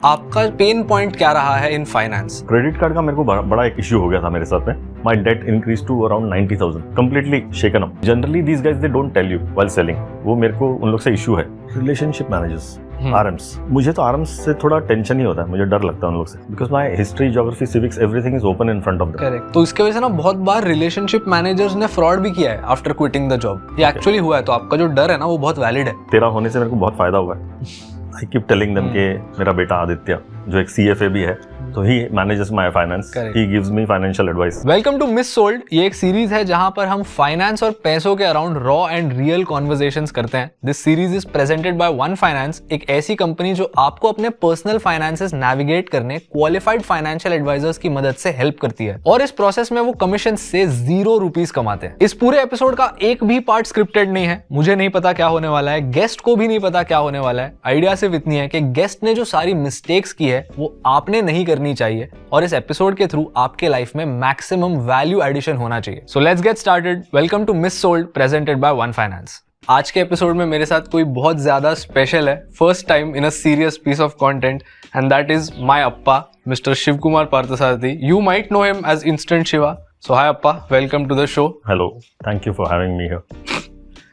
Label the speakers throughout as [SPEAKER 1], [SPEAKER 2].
[SPEAKER 1] आपका pain point क्या रहा है इन फाइनेंस?
[SPEAKER 2] क्रेडिट कार्ड का मेरे को बड़ा एक इश्यू हो गया था मेरे साथ में. My debt increase to around 90,000. Completely shaken up. Generally these guys they don't tell you while selling. वो मेरे को उन लोग से इश्यू है. Relationship managers, RMs. मुझे तो आरएम्स से थोड़ा टेंशन ही होता है. मुझे डर लगता है उन लोग से, because my history, geography, civics, everything is open in front of them.
[SPEAKER 1] Correct. तो इसके वजह से ना बहुत बार रिलेशनशिप मैनेजर्स ने फ्रॉड भी किया है आफ्टर क्विटिंग द जॉब. ये एक्चुअली हुआ है. तो आपका जो डर है ना वो बहुत वैलिड है.
[SPEAKER 2] तेरा होने से मेरे को बहुत फायदा हुआ है. आई कीप टेलिंग देम के मेरा बेटा आदित्य जो एक CFA भी है, तो he manages my finance. He gives me financial advice.
[SPEAKER 1] Welcome to mis sold. ये एक सीरीज है जहां पर हम फाइनेंस और पैसों के around raw and real conversations करते हैं. This series is presented by One finance, एक ऐसी कंपनी जो आपको अपने पर्सनल फाइनेंसेस नेविगेट करने क्वालिफाइड फाइनेंशियल एडवाइजर्स की मदद से हेल्प करती है. और इस प्रोसेस में वो कमीशन से 0 रुपीज कमाते हैं. इस पूरे एपिसोड का एक भी पार्ट स्क्रिप्टेड नहीं है. मुझे नहीं पता क्या होने वाला है, गेस्ट को भी नहीं पता क्या होने वाला है. आइडिया सिर्फ इतनी है कि गेस्ट ने जो सारी मिस्टेक्स की है वो आपने नहीं करनी चाहिए और इस एपिसोड के थ्रू आपके लाइफ में मैक्सिमम वैल्यू एडिशन होना चाहिए. So let's get started. Welcome to mis sold presented by One Finance. आज के एपिसोड में मेरे साथ कोई बहुत ज्यादा स्पेशल है. First time in a serious piece of content and that is my appa, mister Shiv Kumar Parthasarathy. You might know him as instant Shiva. So hi appa, welcome to the show.
[SPEAKER 2] Hello, thank you for having me here.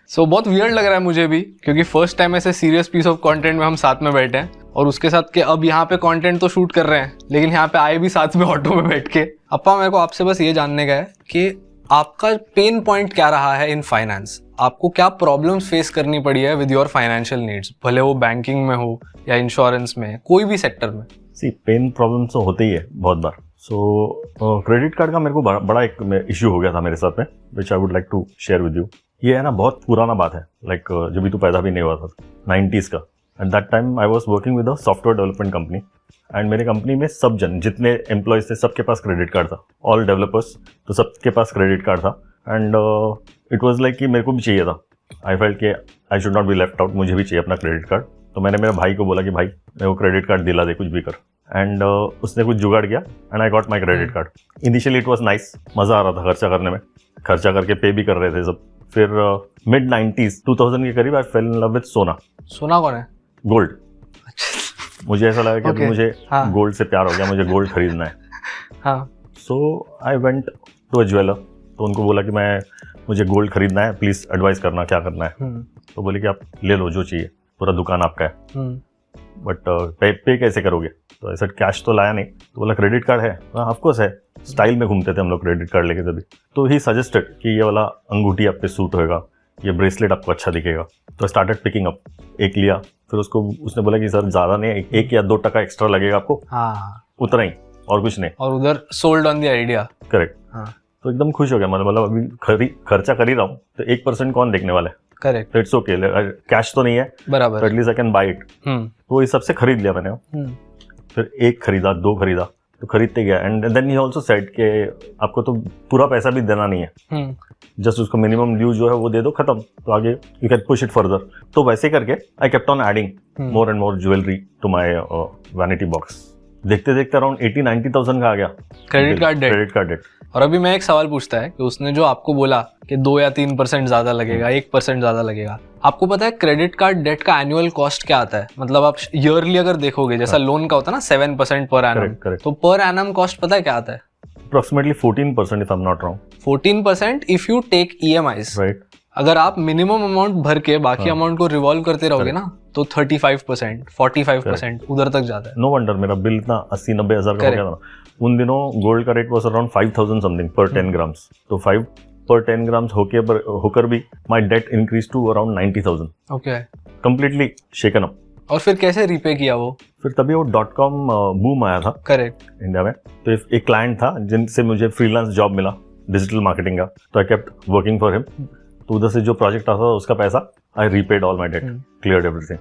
[SPEAKER 1] So बहुत weird लग रहा है मुझे भी, क्योंकि first time ऐसे serious piece of content में हम साथ में बैठे हैं और उसके साथ के अब यहाँ पे कंटेंट तो शूट कर रहे हैं लेकिन यहाँ पे आए भी साथ में ऑटो में बैठ के. अप्पा, मेरे को आपसे बस ये जानने का है कि आपका पेन पॉइंट क्या रहा है इन फाइनेंस. आपको क्या प्रॉब्लम्स फेस करनी पड़ी है विद योर फाइनेंशियल नीड्स, भले वो बैंकिंग में हो या इंश्योरेंस में, कोई भी सेक्टर में.
[SPEAKER 2] सी, पेन प्रॉब्लम्स तो होते ही है बहुत बार. सो क्रेडिट कार्ड का मेरे को बड़ा एक इश्यू हो गया था मेरे साथ में, which I would like to share with you. ये है ना, बहुत पुराना बात है. लाइक जब भी तू पैदा भी नहीं हुआ था, 90s का. At that time I was working with a software development company and मेरी कंपनी में सब जितने एम्प्लॉयज थे सबके पास क्रेडिट कार्ड था. ऑल डेवलपर्स, तो सबके पास क्रेडिट कार्ड था. एंड इट वाज लाइक कि मेरे को भी चाहिए था. आई फेल्ट कि I should not be left out. मुझे भी चाहिए अपना क्रेडिट कार्ड. तो मैंने मेरे भाई को बोला कि भाई मेरे को क्रेडिट कार्ड दिला दे, कुछ भी कर. एंड उसने कुछ जुगाड़ किया and I got my credit card. Initially it was nice, मज़ा आ रहा था खर्चा करने में. खर्चा करके पे भी कर रहे थे सब. फिर मिड 90s 2000 के करीब आई फेल इन लव विद सोना.
[SPEAKER 1] सोना कौन है?
[SPEAKER 2] गोल्ड. मुझे ऐसा लगा कि अभी मुझे गोल्ड से प्यार हो गया, मुझे गोल्ड खरीदना है.
[SPEAKER 1] हाँ.
[SPEAKER 2] So I went to a jeweller. तो उनको बोला कि मुझे गोल्ड खरीदना है, प्लीज एडवाइस करना क्या करना है. तो बोले कि आप ले लो जो चाहिए, पूरा दुकान आपका है, बट पे कैसे करोगे. तो ऐसा कैश तो लाया नहीं. तो बोला क्रेडिट कार्ड है. ऑफ कोर्स है. स्टाइल में घूमते थे हम लोग क्रेडिट कार्ड लेके तभी. तो ही सजेस्टेड कि ये वाला अंगूठी आप पे सूट होएगा, ये ब्रेसलेट आपको अच्छा दिखेगा. तो स्टार्टेड पिकिंग अप. एक लिया, फिर उसने बोला कि सर ज़्यादा नहीं, 1 या 2 टका एक्स्ट्रा लगेगा आपको.
[SPEAKER 1] हाँ,
[SPEAKER 2] उतना ही और कुछ नहीं.
[SPEAKER 1] और उधर sold on the idea.
[SPEAKER 2] Correct.
[SPEAKER 1] हाँ. तो
[SPEAKER 2] एकदम खुश हो गया. मतलब अभी खर्चा कर ही रहा हूँ तो 1% कौन देखने वाला है.
[SPEAKER 1] करेक्ट.
[SPEAKER 2] इट्स ओके, कैश तो नहीं है
[SPEAKER 1] बराबर,
[SPEAKER 2] तो at least I can buy it. तो इस सबसे खरीद लिया मैंने. फिर 1 खरीदा, 2 खरीदा, तो खरीदते गया. And then he also said कि आपको तो पूरा पैसा भी देना नहीं है, जस्ट उसको मिनिमम ड्यू जो है वो दे दो, खत्म. तो आगे you can push it further. तो वैसे करके I kept on adding more and more jewellery to my vanity box. देखते देखते अराउंड 80-90,000 का आ गया
[SPEAKER 1] क्रेडिट कार्ड डेट. और अभी मैं एक सवाल पूछता है कि उसने जो आपको बोला कि 2 या 3% ज्यादा लगेगा, 1% ज्यादा लगेगा, आपको पता है क्रेडिट कार्ड डेट का एनुअल कॉस्ट क्या आता है? मतलब आप ईयरली अगर देखोगे, जैसा लोन का होता है ना 7% पर एनम, तो पर एनम कॉस्ट पता है क्या आता है?
[SPEAKER 2] Approximately 14% if I am not wrong.
[SPEAKER 1] 14% if you take EMIs.
[SPEAKER 2] Right.
[SPEAKER 1] अगर आप मिनिमम अमाउंट भर के बाकी अमाउंट को रिवॉल्व करते रहोगे ना, तो 35%, 45% उधर तक जाता है.
[SPEAKER 2] नो वंडर मेरा बिल इतना 80-90 हज़ार का हो गया था. उन दिनों गोल्ड का रेट वॉज अराउंड 5,000 समथिंग पर 10 ग्राम्स. तो 5 पर 10 ग्राम्स होकर भी my debt increase to around 90,000.
[SPEAKER 1] Okay.
[SPEAKER 2] Completely shaken up.
[SPEAKER 1] और फिर कैसे रीपे किया वो?
[SPEAKER 2] फिर तभी वो .com बूम आया था.
[SPEAKER 1] करेक्ट.
[SPEAKER 2] इंडिया में. तो एक क्लाइंट था जिनसे मुझे फ्रीलांस जॉब मिला डिजिटल मार्केटिंग का. तो I kept working for him. तो उधर से जो प्रोजेक्ट आता था उसका पैसा I repaid all my debt, cleared everything.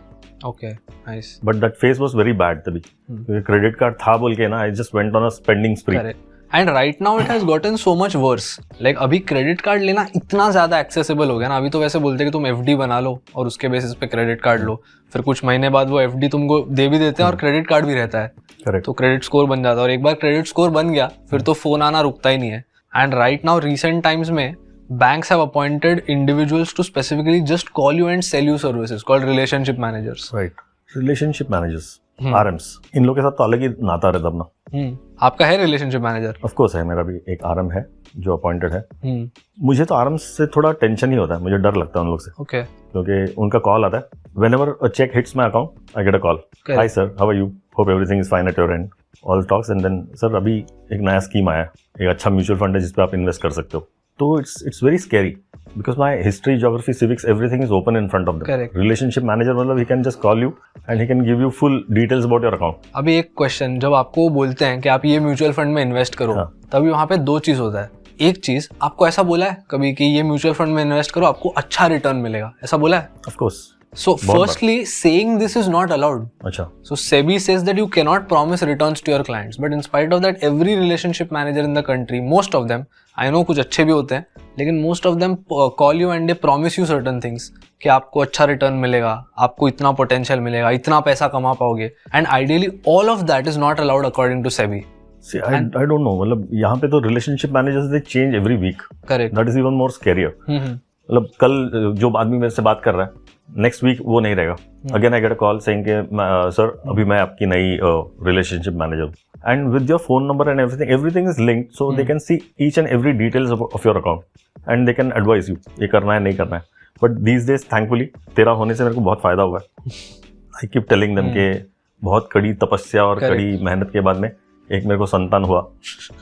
[SPEAKER 1] Okay, nice.
[SPEAKER 2] But that phase was very bad तभी, क्योंकि क्रेडिट कार्ड था बोल के ना I just went on a spending spree.
[SPEAKER 1] And right now it has gotten so much worse. Like अभी credit card लेना इतना ज्यादा एक्सेसिबल हो गया ना. अभी तो वैसे बोलते हैं कि तुम FD बना लो और उसके बेसिस पे क्रेडिट कार्ड लो. फिर कुछ महीने बाद वो FD तुमको दे भी देते हैं और क्रेडिट कार्ड भी रहता है.
[SPEAKER 2] करेक्ट.
[SPEAKER 1] तो क्रेडिट स्कोर बन जाता है और एक बार क्रेडिट स्कोर बन गया फिर तो फोन आना रुकता ही नहीं है. And right now recent times में banks have appointed individuals to specifically just call you and sell you services called relationship managers.
[SPEAKER 2] Right. Relationship managers. आरएम्स, इन लोगों के साथ तो अलग ही नाता रहता अपना।
[SPEAKER 1] आपका है रिलेशनशिप मैनेजर?
[SPEAKER 2] ऑफ कोर्स है, मेरा भी एक आरएम है जो अपॉइंटेड है। मुझे तो आरएम से थोड़ा टेंशन ही होता है, मुझे डर लगता है उन लोग से।
[SPEAKER 1] ओके।
[SPEAKER 2] क्योंकि उनका कॉल आता है, whenever a cheque hits my account I get a call, hi sir, how are you, hope everything is fine at your end, all talks, and then sir अभी एक नया स्कीम आया, एक अच्छा म्यूचुअल फंड है जिस पे आप इन्वेस्ट कर सकते हो। तो it's very scary because my history, geography, civics, everything is open in front of them.
[SPEAKER 1] Correct.
[SPEAKER 2] Relationship manager मतलब he can just call you and he can give you full details about your account.
[SPEAKER 1] अभी एक question, जब आपको बोलते हैं कि आप ये म्यूचुअल फंड में इन्वेस्ट करो, तभी वहाँ पे दो चीज होता है। एक चीज, आपको ऐसा बोला है कभी कि ये म्यूचुअल फंड में इन्वेस्ट करो आपको अच्छा रिटर्न मिलेगा, ऐसा बोला है?
[SPEAKER 2] Of course.
[SPEAKER 1] So firstly, saying this is not allowed.
[SPEAKER 2] अच्छा.
[SPEAKER 1] So SEBI says that you cannot promise returns to your clients, but in spite of that, every relationship manager in the country, most of them, I know कुछ अच्छे भी होते हैं, लेकिन most of them call you and they promise you certain things कि आपको अच्छा return मिलेगा, आपको इतना पोटेंशियल मिलेगा, इतना पैसा कमा पाओगे, and ideally all of that is not allowed according to SEBI.
[SPEAKER 2] See, I don't know, मतलब यहाँ पे तो relationship managers they change every week.
[SPEAKER 1] Correct.
[SPEAKER 2] That is even more scarier. मतलब कल जो आदमी मेरे से बात कर रहा है, नेक्स्ट वीक वो नहीं रहेगा। Again I get a call saying कि सर अभी मैं आपकी नई रिलेशनशिप मैनेजर हूँ, and with your phone number and everything is linked, so they can see each and every details of your account and they can advice you ये करना है नहीं करना है। बट दीज डेज थैंकफुली तेरा होने से मेरे को बहुत फायदा हुआ है। आई कीप टेलिंग देम कि बहुत कड़ी तपस्या और कड़ी मेहनत के बाद में एक मेरे को संतान हुआ,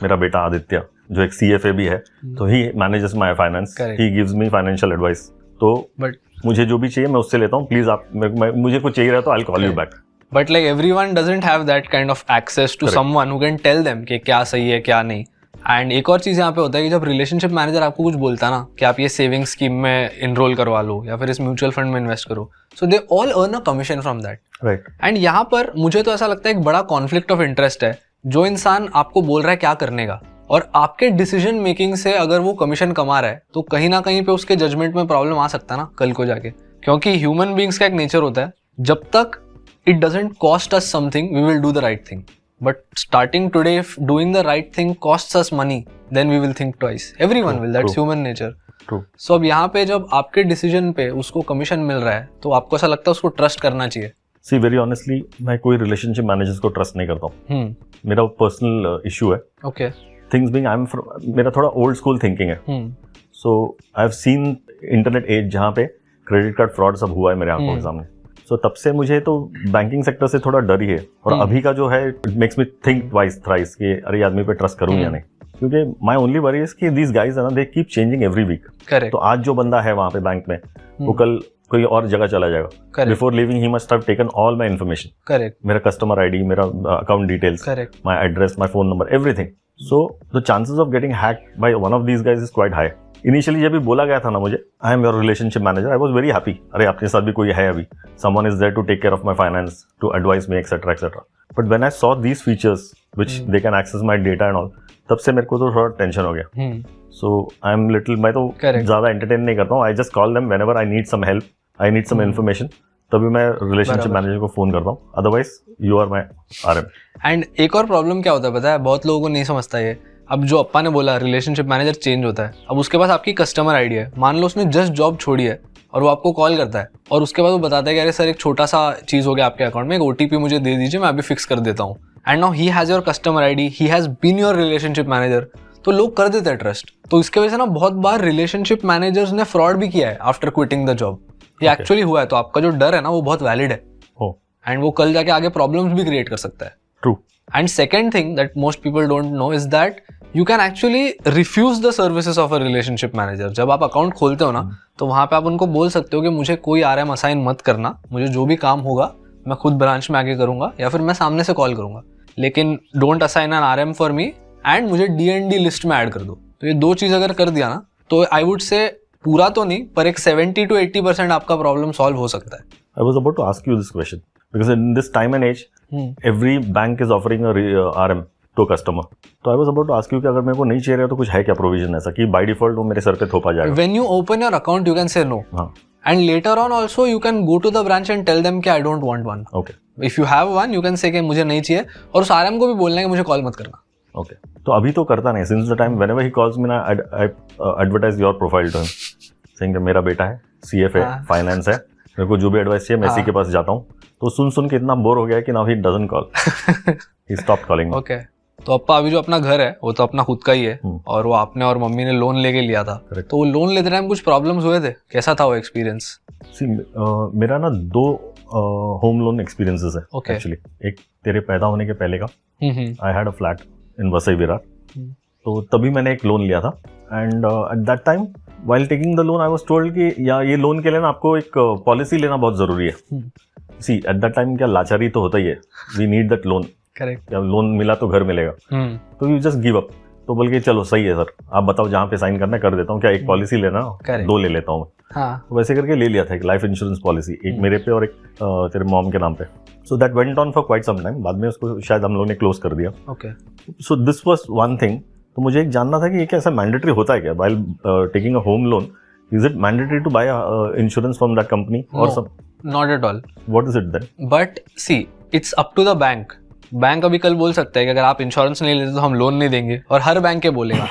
[SPEAKER 2] मेरा बेटा आदित्य जो एक CFA भी है, तो he manages my finance, he gives me financial advice. तो बट मुझे जो भी चाहिए मैं उससे लेता हूँ, प्लीज आप मुझे कुछ चाहिए रहा तो I call you back.
[SPEAKER 1] But like everyone doesn't have that kind of access to someone who can tell them कि क्या सही है क्या नहीं। एंड एक और चीज़ यहाँ पे होता है कि जब रिलेशनशिप मैनेजर आपको कुछ बोलता है ना कि आप ये सेविंग स्कीम में इनरोल करवा लो या फिर इस म्यूचुअल फंड में इन्वेस्ट करो, so they all earn a commission from that, right. And यहाँ पर मुझे तो ऐसा लगता है एक बड़ा कॉन्फ्लिक्ट ऑफ इंटरेस्ट है। जो इंसान आपको बोल रहा है क्या करने का और आपके डिसीजन मेकिंग से अगर वो कमीशन कमा रहा है, तो कहीं ना कहीं पे उसके जजमेंट में प्रॉब्लम आ सकता है ना कल को जाके। क्योंकि ह्यूमन बीइंग्स का एक नेचर होता है, जब तक it doesn't cost us something we will do the right thing, but starting today if doing the right thing costs us money then we will think twice, everyone will, that's human nature. So अब यहाँ पे जब आपके decision पे उसको commission मिल रहा है तो आपको ऐसा लगता है उसको ट्रस्ट करना चाहिए?
[SPEAKER 2] सी वेरी ऑनेस्टली मैं कोई रिलेशनशिप मैनेजर्स को ट्रस्ट नहीं करता हूँ। मेरा पर्सनल इशू है। Okay. Things being I am मेरा थोड़ा ओल्ड स्कूल थिंकिंग है। So I have seen internet age जहाँ पे क्रेडिट कार्ड फ्रॉड सब हुआ है मेरे आंखों के सामने। सो तब से मुझे तो बैंकिंग सेक्टर से थोड़ा डर ही है, और अभी का जो है it makes me think twice thrice कि अरे ये आदमी पे ट्रस्ट करूँ या नहीं, क्योंकि माय ओनली वरी इज कि दीस गाइज आर ना they keep changing every week. तो आज जो बंदा है वहाँ पे बैंक में वो कल कोई और जगह चला जाएगा। Before living he must have taken all my information, correct, मेरा कस्टमर आईडी, मेरा account details, my address, my phone number, everything. So the chances of getting hacked by one of these guys is quite high. Initially जब भी बोला गया था ना मुझे I am your relationship manager, I was very happy, अरे आपके साथ भी कोई है अभी, someone is there to take care of my finance, to advice me etcetera etcetera. But when I saw these features which they can access my data and all, तब से मेरे को तो थोड़ा टेंशन हो गया। सो आई एम लिटिल, मैं तो ज्यादा एंटरटेन नहीं करता हूँ, I just call them whenever I need some help, I need some information, तभी मैं रिलेशनशिप मैनेजर को फोन करता हूँ, otherwise you are my RM.
[SPEAKER 1] And एक और प्रॉब्लम क्या होता है पता है, बहुत लोगों को नहीं समझता ये। अब जो अप्पा ने बोला रिलेशनशिप मैनेजर चेंज होता है, अब उसके पास आपकी कस्टमर आईडी है, मान लो उसने जस्ट जॉब छोड़ी है और वो आपको कॉल करता है और उसके बाद वो बताता है कि अरे सर एक छोटा सा चीज़ हो गया आपके अकाउंट में, एक OTP मुझे दे दीजिए, मैं अभी फिक्स कर देता हूँ। And now he has your customer ID, he has been your relationship manager, तो लोग कर देते हैं ट्रस्ट। तो इसके वजह से ना बहुत बार रिलेशनशिप मैनेजर्स ने फ्रॉड भी किया है आफ्टर क्विटिंग द जॉब। ये एक्चुअली हुआ है, तो आपका जो डर है ना वो बहुत वैलिड है, एंड वो कल जाके आगे प्रॉब्लम्स भी क्रिएट कर सकता है।
[SPEAKER 2] True.
[SPEAKER 1] And second thing that most people don't know is that you can actually refuse the services of a relationship manager. जब आप अकाउंट खोलते हो ना तो वहाँ पे आप उनको बोल सकते हो कि मुझे कोई RM असाइन मत करना, मुझे जो भी काम होगा मैं खुद ब्रांच में आके करूंगा या फिर मैं सामने से कॉल करूंगा, लेकिन don't assign an RM for me and मुझे DND लिस्ट में ऐड कर दो। तो ये दो चीज़ अगर कर दिया ना तो आई वुड से पूरा तो नहीं पर एक 70 to 80% आपका प्रॉब्लम सॉल्व हो सकता है।
[SPEAKER 2] I was about to ask you this question because in this time and age, every bank is offering a RM to a customer. तो I was about to ask you कि अगर मेरे को नहीं चाहिए तो कुछ है क्या प्रोविजन ऐसा कि by default वो मेरे सर पे थोपा जाएगा?
[SPEAKER 1] When you open your account, you can say no. And later on also you can go to the branch and tell them कि I don't want one. Okay. If you have one, you can say कि मुझे नहीं चाहिए, और उस RM को भी बोलना है कि मुझे कॉल मत करना।
[SPEAKER 2] Okay. तो अभी तो करता नहीं, since the time whenever he calls me, I advertise your profile to him, saying कि मेरा बेटा है, CFA, फाइनेंस है, मेरे को जो भी एडवाइस चाहिए मैं इसी के पास जाता हूँ। तो सुन के इतना बोर हो गया कि now he doesn't call, he stopped calling.
[SPEAKER 1] Okay, तो अप्पा अभी जो अपना घर है वो तो अपना खुद का ही है और वो आपने और मम्मी ने लोन लेके लिया था। तो वो लोन लेते टाइम कुछ प्रॉब्लम्स हुए थे, कैसा था वो एक्सपीरियंस?
[SPEAKER 2] सी मेरा ना 2 होम लोन एक्सपीरियंसेस है एक्चुअली। एक तेरे पैदा होने के पहले का, I had a flat in Vasai Virar, तो तभी मैंने एक लोन लिया था। And at that time while taking the loan I was told कि या ये लोन के लिए ना आपको एक पॉलिसी लेना बहुत जरूरी है। सी एट दैट टाइम क्या लाचारी तो होता ही है, we need that loan,
[SPEAKER 1] correct,
[SPEAKER 2] क्या लोन मिला तो घर मिलेगा, तो यू जस्ट गिव अप। तो बोल के चलो सही है सर, आप बताओ जहाँ पे साइन करना है कर देता हूँ, क्या एक पॉलिसी लेना, 2 ले लेता हूँ। तो वैसे करके ले लिया था एक लाइफ इंश्योरेंस पॉलिसी, एक मेरे पे और एक तेरे मॉम के नाम पे। So that went on for quite some time, बाद में उसको शायद हम लोगों ने क्लोज कर दिया। So this was one thing. तो मुझे एक जानना था कि ये क्या ऐसा मैंडेटरी होता है क्या while taking a home loan? Is it mandatory to buy insurance from that company और some?
[SPEAKER 1] Not at all.
[SPEAKER 2] What is it then?
[SPEAKER 1] But see, it's up to the bank. Bank अभी कल बोल सकता है कि अगर आप इंश्योरेंस नहीं लेते तो हम लोन नहीं देंगे, और हर बैंक के बोलेगा।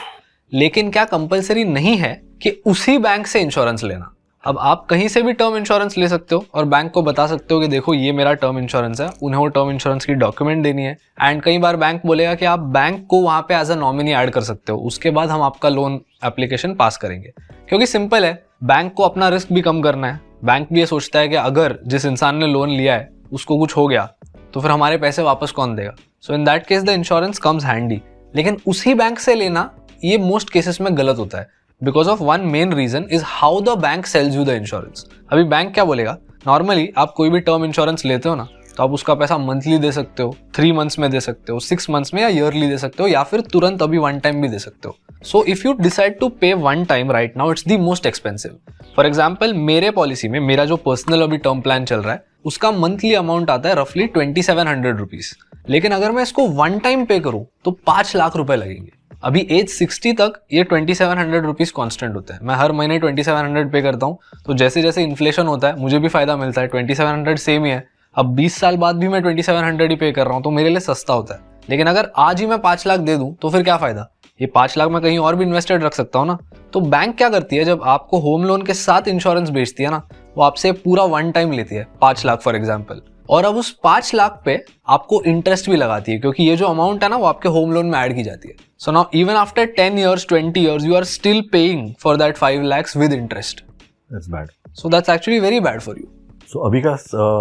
[SPEAKER 1] लेकिन क्या कंपलसरी नहीं है कि उसी बैंक से इंश्योरेंस लेना? अब आप कहीं से भी टर्म इंश्योरेंस ले सकते हो और बैंक को बता सकते हो कि देखो ये मेरा टर्म इंश्योरेंस है, उन्हें वो टर्म इंश्योरेंस की डॉक्यूमेंट देनी है। एंड कई बार बैंक बोलेगा कि आप बैंक को वहां पे एज अ नॉमिनी ऐड कर सकते हो, उसके बाद हम आपका लोन एप्लीकेशन पास करेंगे। क्योंकि सिंपल है, बैंक को अपना रिस्क भी कम करना है। बैंक भी ये सोचता है कि अगर जिस इंसान ने लोन लिया है उसको कुछ हो गया तो फिर हमारे पैसे वापस कौन देगा? So in that case the insurance comes handy. लेकिन उसी बैंक से लेना ये मोस्ट केसेस में गलत होता है, because of one main reason is how the bank sells you the insurance. अभी बैंक क्या बोलेगा, नॉर्मली आप कोई भी टर्म इंश्योरेंस लेते हो ना, तो आप उसका पैसा मंथली दे सकते हो, 3 मंथ्स में दे सकते हो, 6 मंथ्स में, या ईयरली दे सकते हो, या फिर तुरंत अभी वन टाइम भी दे सकते हो। So if you decide to pay one time right now, it's the most expensive. For example मेरे पॉलिसी में, मेरा जो पर्सनल अभी टर्म प्लान चल रहा है, उसका मंथली अमाउंट आता है रफली 2700 रुपीज। लेकिन अगर मैं इसको वन टाइम पे करूं तो 5 लाख रुपए लगेंगे। अभी एज 60 तक ये 2700 रुपीज कॉन्स्टेंट होता है। मैं हर महीने 2700 पे करता हूँ, तो जैसे जैसे इन्फ्लेशन होता है मुझे भी फायदा मिलता है। 2700 सेम ही है, अब 20 साल बाद भी मैं 2700 ही पे कर रहा हूँ, तो मेरे लिए सस्ता होता है। लेकिन अगर आज ही मैं 5 लाख दे दूं तो फिर क्या फायदा? ये 5 लाख मैं कहीं और भी इन्वेस्टेड रख सकता हूँ ना। तो बैंक क्या करती है, जब आपको होम लोन के साथ इंश्योरेंस बेचती है ना, वो आपसे पूरा वन टाइम लेती है, 5 लाख फॉर एग्जाम्पल, और अब उस 5 लाख पे आपको इंटरेस्ट भी लगाती है, क्योंकि ये जो अमाउंट है ना वो आपके होम लोन में ऐड की जाती है। So now even after 10 years 20 years you are still paying for that 5 lakhs with interest.
[SPEAKER 2] That's bad.
[SPEAKER 1] So that's actually very bad for you.
[SPEAKER 2] So अभी का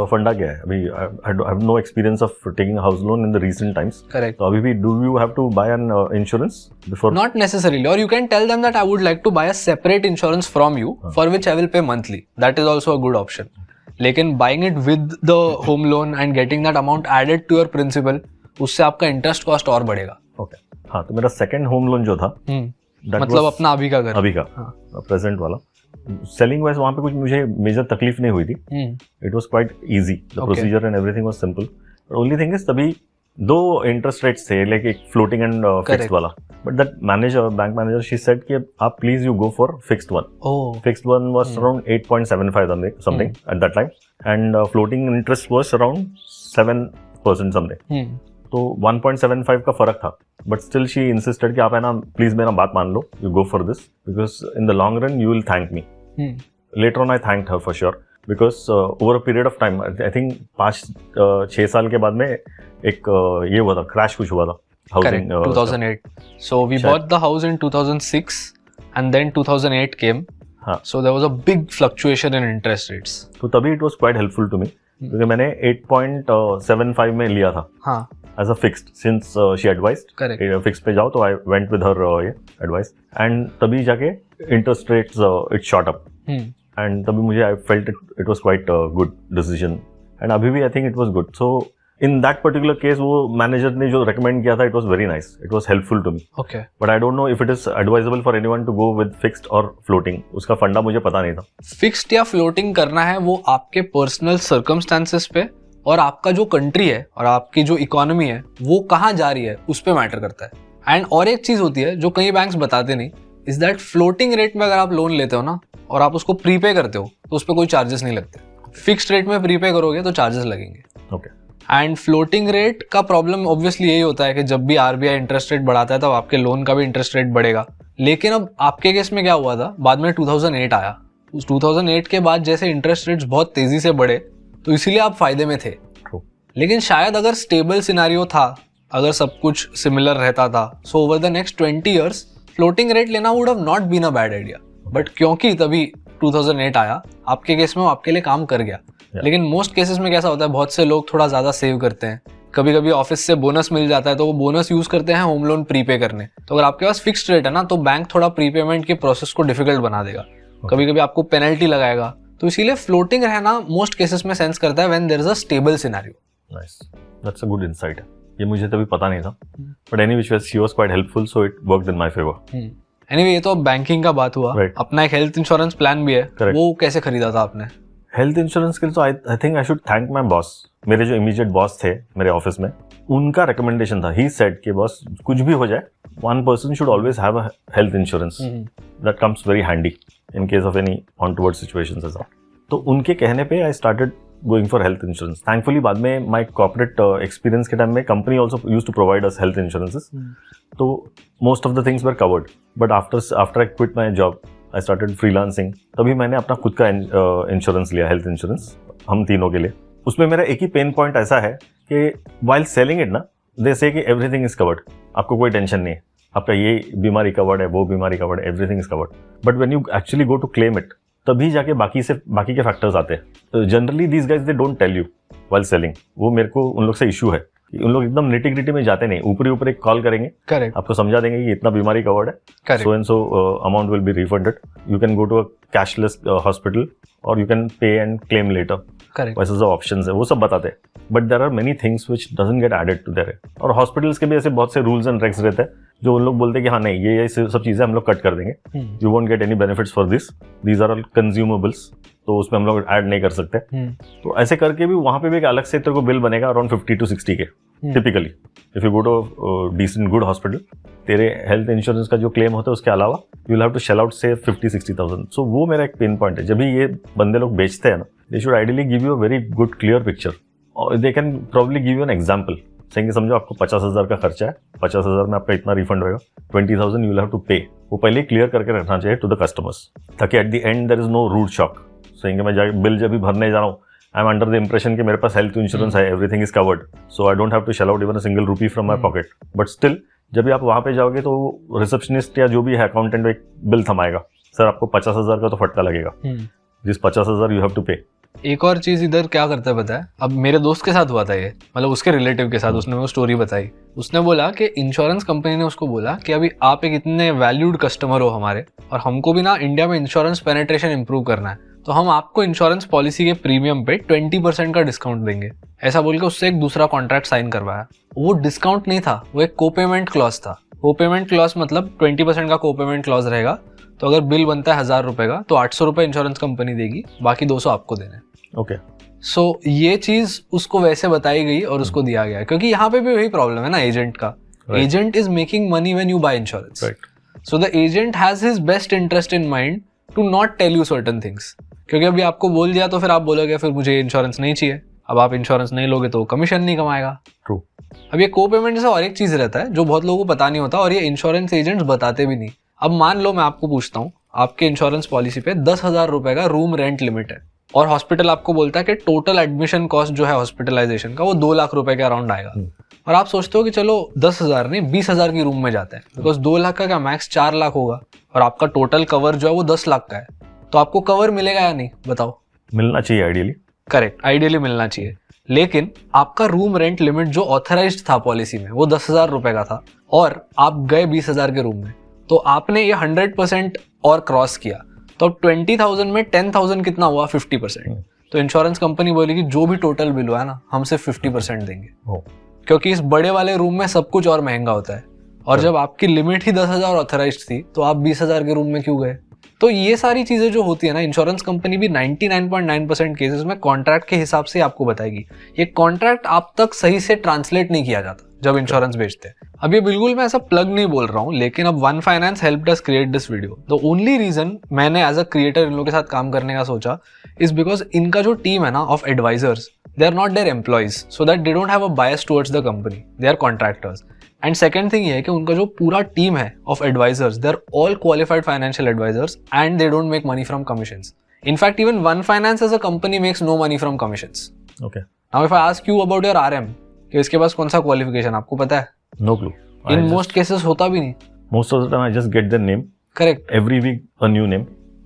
[SPEAKER 2] फंडा क्या है? अभी I have no experience of taking house loan in the recent times.
[SPEAKER 1] Correct.
[SPEAKER 2] तो अभी भी do you have to buy an insurance before?
[SPEAKER 1] Not necessarily, or you can tell them that I would like to buy a separate insurance from you for which I will pay monthly. That is also a good option. लेकिन buying it with the home loan and getting that amount added to your principal, उससे आपका interest cost और बढ़ेगा।
[SPEAKER 2] Okay, हाँ, तो मेरा second home loan जो था,
[SPEAKER 1] मतलब अपना अभी का घर,
[SPEAKER 2] अभी का प्रेजेंट वाला, सेलिंग वाइज वहाँ पे कुछ मुझे मेजर तकलीफ नहीं हुई थी। It was quite easy, the procedure and everything was simple. Only thing is तभी 2 इंटरेस्ट रेट्स थे, लाइक एक फ्लोटिंग एंड फिक्स्ड वाला। But that manager, bank manager, she said कि आप please you go for fixed one. Fixed one was around 8.75 something at that time, and floating interest was around 7% something. तो 1.75 का फर्क था, but still she insisted कि आप है ना प्लीज मेरा बात मान लो, you go for this, because in the long run you will thank me. Later on I thanked her for sure, because over a period of time, I think 5-6 साल के बाद में एक ये हुआ था, क्रैश कुछ हुआ था housing,
[SPEAKER 1] 2008. So we bought the house in 2006 and then 2008 came. So there was a big fluctuation in interest rates.
[SPEAKER 2] तो तभी it was quite helpful to me, क्योंकि मैंने 8.75 में लिया था as a fixed, since she advised.
[SPEAKER 1] Correct.
[SPEAKER 2] Fixed पे जाओ, तो I went with her advice, and तभी जाके interest rates it shot up, and तभी मुझे I felt it was quite a good decision, and अभी भी I think it was good. So in that particular case, वो manager ने जो recommend किया था, it was very nice, it was helpful to me.
[SPEAKER 1] Okay.
[SPEAKER 2] But I don't know if it is advisable for anyone to go with fixed or floating. उसका फंडा मुझे पता नहीं था।
[SPEAKER 1] फिक्स्ड या फ्लोटिंग करना है वो आपके पर्सनल सर्कमस्टांसेस पे और आपका जो कंट्री है और आपकी जो इकोनॉमी है वो कहाँ जा रही है उस पे मैटर करता है। एंड और एक चीज होती है जो कई बैंक्स बताते नहीं, इज दैट फ्लोटिंग रेट में अगर आप लोन लेते हो ना और आप उसको प्रीपे करते हो तो उस पर कोई चार्जेस नहीं लगते। फिक्स्ड रेट में प्रीपे करोगे तो चार्जेस लगेंगे।
[SPEAKER 2] ओके।
[SPEAKER 1] एंड फ्लोटिंग रेट का प्रॉब्लम ऑब्वियसली यही होता है कि जब भी आरबीआई इंटरेस्ट रेट बढ़ाता है तब आपके लोन का भी इंटरेस्ट रेट बढ़ेगा। लेकिन अब आपके केस में क्या हुआ था, बाद में 2008 आया उस 2008 के बाद जैसे इंटरेस्ट रेट्स बहुत तेजी से बढ़े तो इसीलिए आप फायदे में थे।
[SPEAKER 2] True.
[SPEAKER 1] लेकिन शायद अगर स्टेबल सिनेरियो था, अगर सब कुछ सिमिलर रहता था, so over the next 20 years floating rate लेना would have not been a bad idea. But क्योंकि तभी 2008 आया, आपके केस में वो आपके लिए काम कर गया। लेकिन मोस्ट केसेस में कैसा होता है, बहुत से लोग थोड़ा ज्यादा सेव करते हैं, कभी कभी ऑफिस से बोनस मिल जाता है तो वो बोनस यूज करते हैं होम लोन प्रीपे करने। तो अगर आपके पास फिक्स्ड रेट है ना, तो बैंक थोड़ा प्रीपेमेंट के प्रोसेस को डिफिकल्ट बना देगा, कभी कभी आपको पेनल्टी लगाएगा। तो इसीलिए फ्लोटिंग रहना मोस्ट केसेस में सेंस करता है when there is a stable scenario.
[SPEAKER 2] Nice, that's a good insight. ये मुझे तभी पता नहीं था, but anyway she was quite helpful, so it worked in my favour.
[SPEAKER 1] Anyway, ये तो बैंकिंग का बात हुआ।
[SPEAKER 2] Right.
[SPEAKER 1] अपना एक हेल्थ इंश्योरेंस प्लान भी है।
[SPEAKER 2] Correct.
[SPEAKER 1] वो कैसे खरीदा था आपने?
[SPEAKER 2] हेल्थ इंश्योरेंस के लिए तो I think I should thank my boss. मेरे जो इमीडिएट बॉस थे मेरे ऑफिस में, उनका रिकमेंडेशन था। ही सेड कि बॉस कुछ भी हो जाए, one person should always have a health insurance, that comes very handy in case of any untoward situations ऐसा। तो उनके कहने पे I started going for health insurance. Thankfully बाद में माय कॉर्पोरेट एक्सपीरियंस के टाइम में company also used to provide us health insurances, तो most of the things were covered. But after I quit my job, I started freelancing, तभी मैंने अपना खुद का इंश्योरेंस लिया, हेल्थ इंश्योरेंस, हम तीनों के लिए। उसमें मेरा एक ही पेन पॉइंट ऐसा है कि वाइल सेलिंग इट ना, दे से कि एवरीथिंग इज कवर्ड, आपको कोई टेंशन नहीं है, आपका ये बीमारी कवर्ड है, वो बीमारी कवर्ड है, everything is covered. But when you actually go to claim it, तभी जाके बाकी के फैक्टर्स आते हैं। Generally these guys they don't tell you while selling. वो मेरे को उन लोग से इशू है, उन लोग एकदम निटी ग्रिटी में जाते नहीं, ऊपर एक कॉल करेंगे,
[SPEAKER 1] करेक्ट,
[SPEAKER 2] आपको समझा देंगे कि इतना बीमारी कवर्ड है, so and so amount will be refunded, you can go to a cashless hospital और you can pay and claim later,
[SPEAKER 1] correct,
[SPEAKER 2] वैसे जो ऑप्शंस है वो सब बताते हैं। But there are many things which doesn't get added to there. और hospitals के भी ऐसे बहुत से रूल्स एंड रेग्स रहते हैं जो उन लोग बोलते हैं कि हाँ नहीं, ये सब चीजें हम लोग कट कर देंगे, you won't get any benefits for this, these are all consumables, तो उसमें हम लोग ऐड नहीं कर सकते। तो ऐसे करके भी वहां पे भी एक अलग से तेरे को बिल बनेगा अराउंड 50 to 60 के typically. If you go to decent good hospital, तेरे हेल्थ इंश्योरेंस का जो क्लेम होता है उसके अलावा you will have to shell out say 50-60,000। सो वो मेरा एक पेन पॉइंट है। जब भी ये बंदे लोग बेचते हैं ना, they should ideally give you a very good clear picture, और they can probably give you an example, सेंगे समझो आपको 50,000 का खर्चा है, 50,000 में आपका इतना रिफंड होगा, 20,000 यू विल हैव टू पे। वो पहले क्लियर करके रखना चाहिए टू द कस्टमर्स, ताकि at the end there is no rude shock. सेंगे मैं जाके बिल जब भी भरने जा रहा हूँ, I am under the impression कि मेरे पास हेल्थ इंश्योरेंस है, everything is covered, so I don't have to shell out even a single rupee from my pocket. But still जब भी आप वहां पे जाओगे तो रिसेप्शनिस्ट या जो भी है अकाउंटेंट एक बिल थमाएगा, सर आपको 50,000 का तो फटका लगेगा, जिस 50,000 यू हैव टू पे।
[SPEAKER 1] एक और चीज इधर क्या करता है पता है, अब मेरे दोस्त के साथ हुआ था ये, मतलब उसके रिलेटिव के साथ, उसने वो स्टोरी बताई। उसने बोला कि इंश्योरेंस कंपनी ने उसको बोला कि अभी आप एक इतने वैल्यूड कस्टमर हो हमारे, और हमको भी ना इंडिया में इंश्योरेंस पेनिट्रेशन इंप्रूव करना है, तो हम आपको इंश्योरेंस पॉलिसी के प्रीमियम पे 20% का डिस्काउंट देंगे। ऐसा बोल के उससे एक दूसरा कॉन्ट्रैक्ट साइन करवाया। वो डिस्काउंट नहीं था, वो एक कोपेमेंट क्लॉज था। कोपेमेंट क्लॉज मतलब 20% का कोपेमेंट क्लॉज रहेगा, तो अगर बिल बनता है 1,000 रुपए का, तो 800 रुपए इंश्योरेंस कंपनी देगी, बाकी 200 आपको देने।
[SPEAKER 2] ओके,
[SPEAKER 1] सो ये चीज उसको वैसे बताई गई और उसको दिया गया, क्योंकि यहाँ पे भी वही प्रॉब्लम है ना एजेंट का। Agent is making money when you buy insurance, so the agent has his best interest in mind to not tell you certain things, क्योंकि अभी आपको बोल दिया तो फिर आप बोलोगे फिर मुझे इंश्योरेंस नहीं चाहिए। अब आप इंश्योरेंस नहीं लोगे तो कमीशन नहीं कमाएगा।
[SPEAKER 2] ट्रू।
[SPEAKER 1] अब ये को पेमेंट जैसा और एक चीज रहता है जो बहुत लोगों को पता नहीं होता, और ये इंश्योरेंस एजेंट्स बताते भी नहीं। अब मान लो मैं आपको पूछता हूँ, आपके इंश्योरेंस पॉलिसी पे 10,000 रुपए का रूम रेंट लिमिट है, और हॉस्पिटल आपको बोलता है कि टोटल एडमिशन कॉस्ट जो है हॉस्पिटलाइजेशन का वो 2 लाख रुपए के अराउंड आएगा, और आप सोचते हो कि चलो 10,000 नहीं 20,000 की रूम में जाते हैं, बिकॉज 2 लाख का क्या मैक्स 4 लाख होगा, और आपका टोटल कवर जो है वो 10 लाख का है, तो आपको कवर मिलेगा या नहीं बताओ?
[SPEAKER 2] मिलना चाहिए आइडियली।
[SPEAKER 1] करेक्ट, आइडियली मिलना चाहिए। लेकिन आपका रूम रेंट लिमिट जो ऑथराइज्ड था पॉलिसी में वो 10,000 रुपए का था, और आप गए 20,000 के रूम में, तो आपने ये 100% और क्रॉस किया, तो अब 20,000 में 10,000 कितना हुआ? 50%। तो इंश्योरेंस कंपनी बोलेगी जो भी टोटल बिल हुआ है ना, हम सिर्फ 50% देंगे, क्योंकि इस बड़े वाले रूम में सब कुछ और महंगा होता है, और जब आपकी लिमिट ही 10,000 ऑथराइज्ड थी तो आप 20,000 के रूम में क्यों गए? तो ये सारी चीजें जो होती है ना, इंश्योरेंस कंपनी भी 99.9% केसेस में कॉन्ट्रैक्ट के हिसाब से आपको बताएगी। ये कॉन्ट्रैक्ट आप तक सही से ट्रांसलेट नहीं किया जाता जब इंश्योरेंस बेचते हैं। अब ये बिल्कुल मैं ऐसा प्लग नहीं बोल रहा हूँ, लेकिन अब One Finance helped us create this video. The only reason मैंने एज अ क्रिएटर इन लोगों के साथ काम करने का सोचा इज बिकॉज इनका जो टीम है ना of advisors, they are not their employees, so that they don't have a bias towards the company, they are contractors. And second thing ये है कि उनका जो पूरा टीम है of advisors, they are all qualified financial advisors, and they don't make money from commissions. In fact even One Finance as a company makes no money from commissions.
[SPEAKER 2] Okay,
[SPEAKER 1] now if I ask you about your RM कि इसके पास कौन सा qualification आपको पता है?
[SPEAKER 2] No clue.
[SPEAKER 1] In most cases होता भी नहीं।
[SPEAKER 2] Most of the time I just get their name.
[SPEAKER 1] Correct.
[SPEAKER 2] Every week a new name.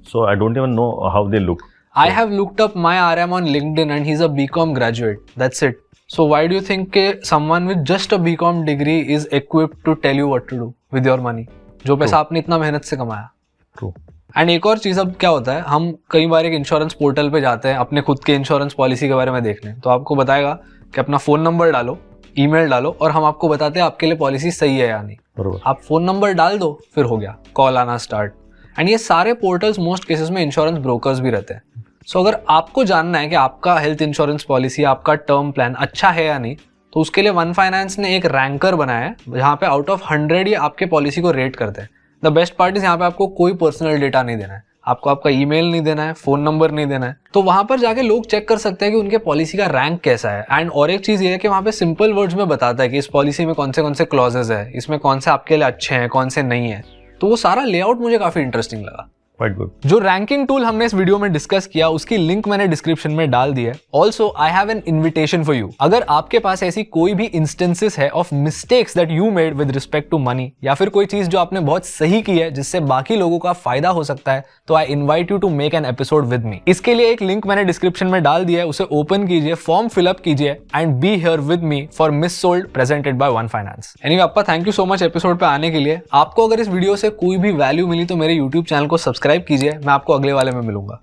[SPEAKER 2] So I don't even know how they look.
[SPEAKER 1] I have looked up my RM on LinkedIn and he's a BCom graduate. That's it. So why do you think someone with just a BCom degree is equipped to tell you what to do with your money? जो पैसा आपने इतना मेहनत से कमाया।
[SPEAKER 2] True.
[SPEAKER 1] And एक और चीज़, अब क्या होता है, हम कई बार एक इंश्योरेंस पोर्टल पे जाते हैं अपने खुद के इंश्योरेंस पॉलिसी के बारे में देखने, तो आपको बताएगा कि अपना फ़ोन नंबर डालो, ईमेल डालो और हम आपको बताते हैं आपके लिए पॉलिसी सही है या नहीं।
[SPEAKER 2] बरोबर।
[SPEAKER 1] आप फ़ोन नंबर डाल दो, फिर हो गया, कॉल आना स्टार्ट। एंड ये सारे पोर्टल्स मोस्ट केसेस में इंश्योरेंस ब्रोकर्स भी रहते हैं। सो अगर आपको जानना है कि आपका हेल्थ इंश्योरेंस पॉलिसी, आपका टर्म प्लान अच्छा है या नहीं, तो उसके लिए वन फाइनेंस ने एक रैंकर बनाया है जहाँ पे आउट ऑफ 100 ये आपके पॉलिसी को रेट करते हैं। द बेस्ट पार्ट इज यहाँ पे आपको कोई पर्सनल डेटा नहीं देना है, आपको आपका ईमेल नहीं देना है, फोन नंबर नहीं देना है, तो वहां पर जाके लोग चेक कर सकते हैं कि उनके पॉलिसी का रैंक कैसा है। एंड और एक चीज ये है कि वहां पे सिंपल वर्ड्स में बताता है कि इस पॉलिसी में कौन से क्लॉजेस है, इसमें कौन से आपके लिए अच्छे हैं, कौन से नहीं है। तो वो सारा लेआउट मुझे काफी इंटरेस्टिंग लगा।
[SPEAKER 2] Quite good.
[SPEAKER 1] जो रैंकिंग टूल हमने इस वीडियो में डिस्कस किया उसकी लिंक मैंने डिस्क्रिप्शन में डाल दी है। Also I have an invitation for you. अगर आपके पास ऐसी कोई भी इंस्टेंसेस है of mistakes that you made with respect to money, या फिर कोई चीज जो आपने बहुत सही की है जिससे बाकी लोगों का फायदा हो सकता है, तो I invite you to make an episode with me. इसके लिए एक लिंक मैंने डिस्क्रिप्शन में डाल दिया है, उसे ओपन कीजिए, फॉर्म फिलअप कीजिए and be here with me for miss sold presented by One finance. Anyway Appa, thank you so much episode पे आने के लिए। आपको अगर इस वीडियो से कोई भी वैल्यू मिली तो मेरे यूट्यूब चैनल को सब्सक्राइब कीजिए। मैं आपको अगले वाले में मिलूंगा।